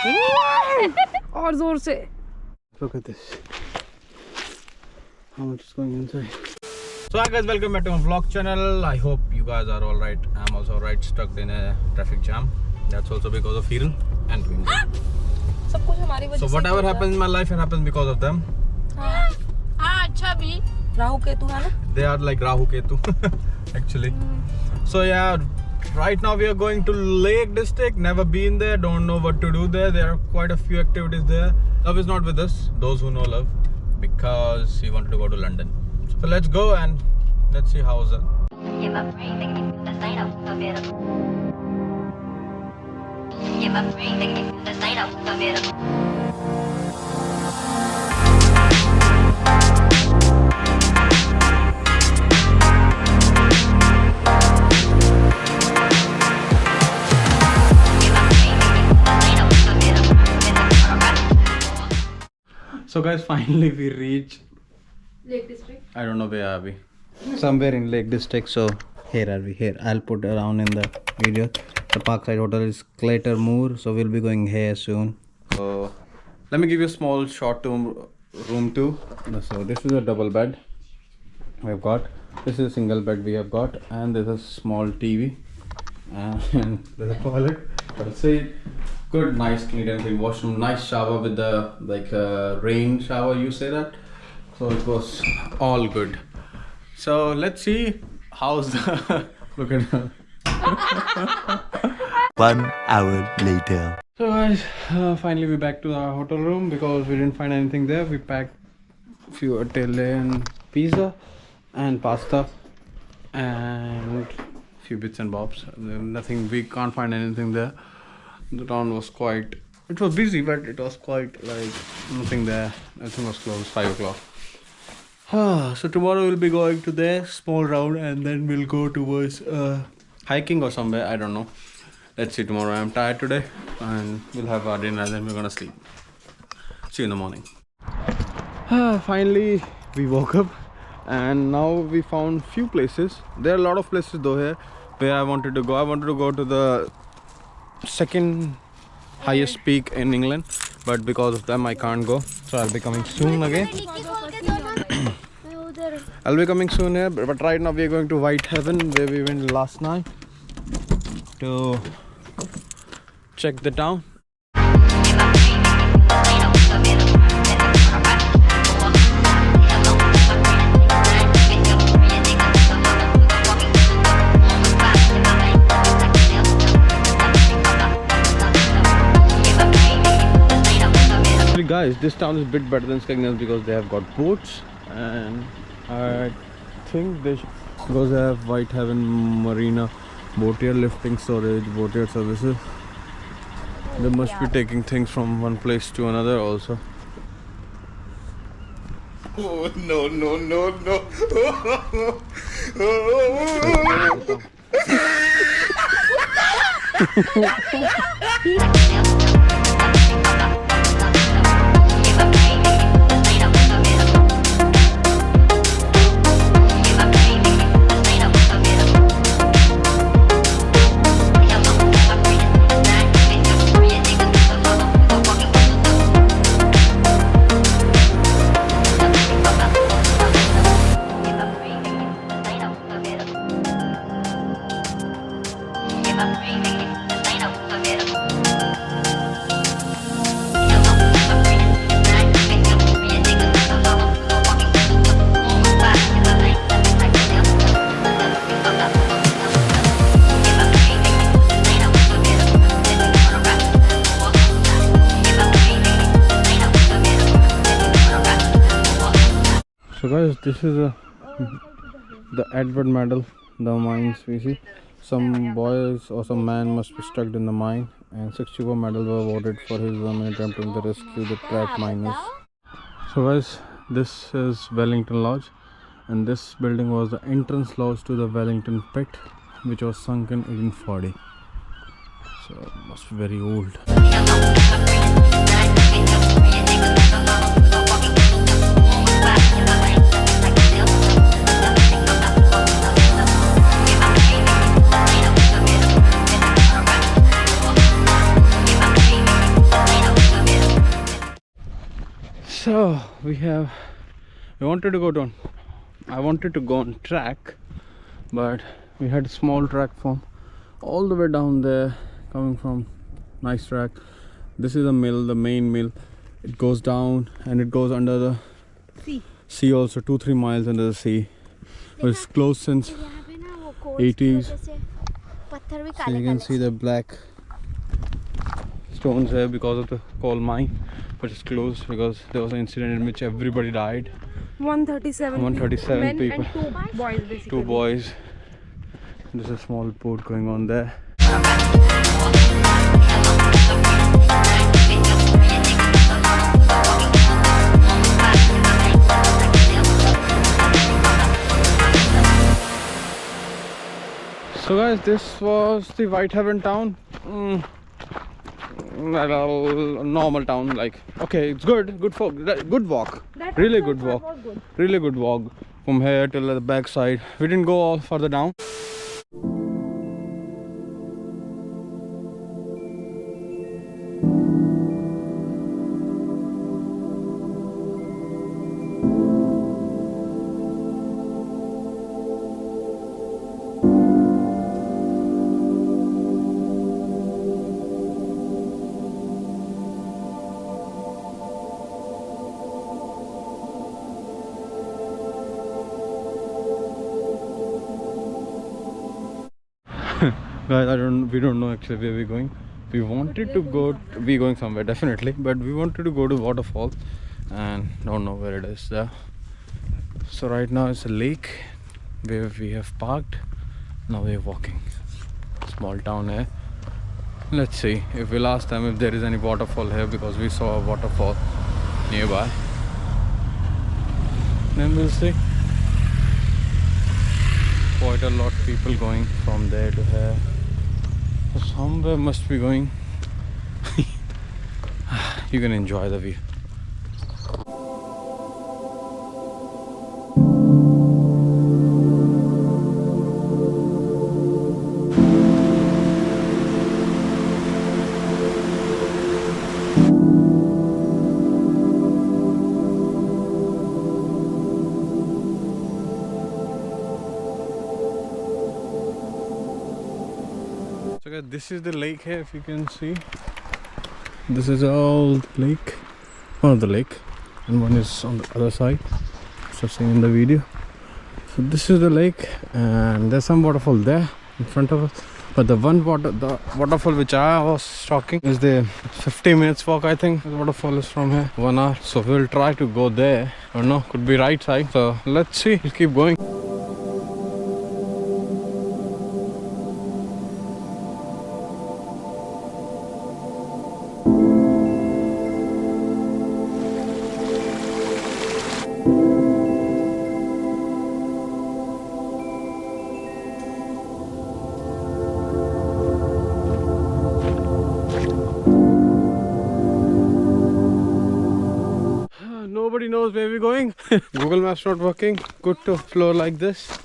और जोर से. Look at this. How much is going inside? So hi guys, welcome back to my vlog channel. I hope you guys are all right. I'm also alright, stuck in a traffic jam. That's also because of Hiran and Twinkle. सब कुछ हमारी वजह से. So whatever happens in my life, it happens because of them. हाँ अच्छा भी. राहु केतु है ना? They are like Rahu Ketu actually. So yeah, right now we are going to Lake District. Never been there, don't know what to do there. There are quite a few activities there. Love is not with us, those who know Love, because he wanted to go to London. So let's go and let's see how's it. Give up breathing, the sign of a bit of. Give up breathing, the sign of a bit of. So guys, finally we reached Lake District. I don't know where are we. Somewhere in Lake District. So here are we. Here I'll put around in the video. The Parkside Hotel is Clater Moor. So we'll be going here soon. So let me give you a small short room too. So this is a double bed we've got. This is a single bed we have got, and there's a small TV, and there's a toilet. I'll say good, nice, clean and clean washroom. Nice shower with the like rain shower. You say that. So it was all good. So let's see how's the look at her. 1 hour later. So guys, finally we're back to our hotel room because we didn't find anything there. We packed a few Italian pizza and pasta and a few bits and bobs. Nothing, we can't find anything there. The town was quite, it was busy, but it was quite like nothing there. Everything was closed, 5 o'clock. So tomorrow we'll be going to there, small round, and then we'll go towards hiking or somewhere, I don't know. Let's see tomorrow. I'm tired today, and we'll have our dinner and then we're gonna sleep. See you in the morning. Finally we woke up and now we found few places. There are a lot of places though here where I wanted to go. I wanted to go to the second highest peak in England, but because of them I can't go. So I'll be coming soon again. I'll be coming soon here, but right now we are going to Whitehaven where we went last night to check the town. Guys, this town is a bit better than Skegness because they have got boats, and I think they should, because they have Whitehaven Marina, boatier lifting storage, boatier services. They must be taking things from one place to another also. Oh no no no no. So guys, this is the Edward medal, the mines we see. Some boys or some man must be stuck in the mine, and 64 medals were awarded for his attempting to rescue the trapped miners. So guys, this is Wellington Lodge, and this building was the entrance lodge to the Wellington pit, which was sunk in 1840. So it must be very old. So we wanted to go down. I wanted to go on track, but we had a small track from all the way down there, coming from nice track. This is a mill, the main mill. It goes down and it goes under the sea also, 2-3 miles under the sea. But it's closed since 80s. So you can see the black stones here because of the coal mine, but it's closed because there was an incident in which everybody died. 137 men people. and 2 boys basically. 2 boys. There's a small boat going on there. So guys, this was the Whitehaven town. Normal town, like, okay, it's good walk, really good walk, really good walk from here till the back side. We didn't go all further down. Guys, we don't know actually where we're going. We wanted to go, we're going somewhere definitely, but we wanted to go to waterfall and don't know where it is there. So right now it's a lake where we have parked. Now we're walking. Small town here. Let's see if we'll ask them if there is any waterfall here, because we saw a waterfall nearby. Then we'll see. Quite a lot of people going from there to here. So somewhere must be going. You can enjoy the view. So guys, this is the lake here, if you can see. This is all the lake, one of the lake, and one is on the other side, as I've seen in the video. So this is the lake, and there's some waterfall there in front of us. But the waterfall which I was talking is the 50 minutes walk, I think. The waterfall is from here, 1 hour. So we'll try to go there. I don't know, could be right side. So let's see, we'll keep going. Nobody knows where we're going. Google Maps not working. Good to floor like this.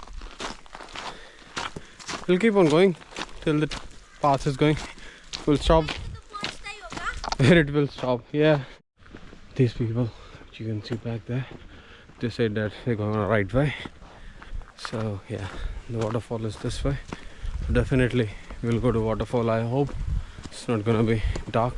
We'll keep on going till the path is going. We'll stop where it will stop. Yeah. These people, which you can see back there, they said that they're going the right way. So yeah, the waterfall is this way. Definitely we'll go to waterfall. I hope it's not gonna be dark.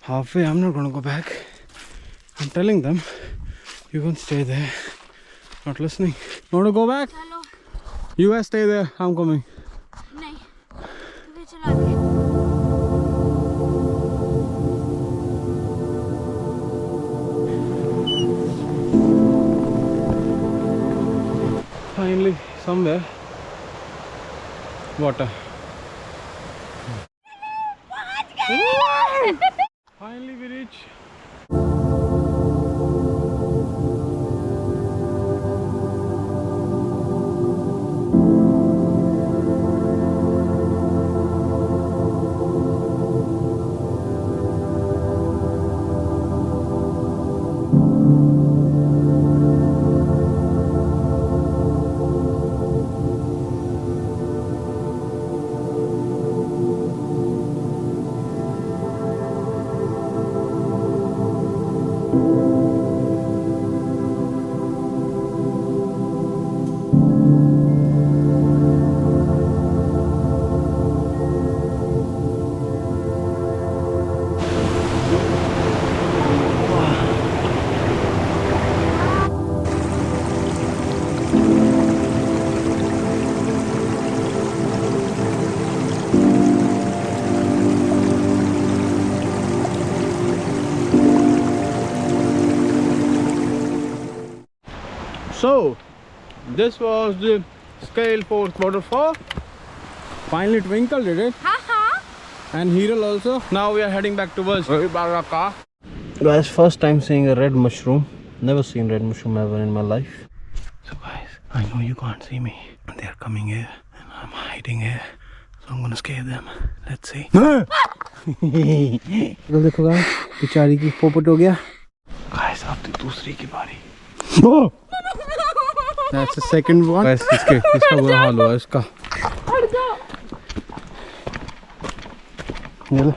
Halfway, I'm not gonna go back. I'm telling them, you can stay there. Not listening. You want to go back? चलो You guys stay there. I'm coming. नहीं तुझे चला दे somewhere. Water. Finally we reach. So, this was the Scale Force waterfall. Finally Twinkle did it. Haha. And Hiral also. Now we are heading back towards Baraka. Guys, first time seeing a red mushroom. Never seen red mushroom ever in my life. So guys, I know you can't see me. They're coming here and I'm hiding here. So I'm gonna scare them. Let's see. देखो guys, बेचारी की पोपट हो गया. Guys, अब तो दूसरी की बारी. Oh! That's the second one. Guys, इसका बुरा हाल हुआ इसका. ये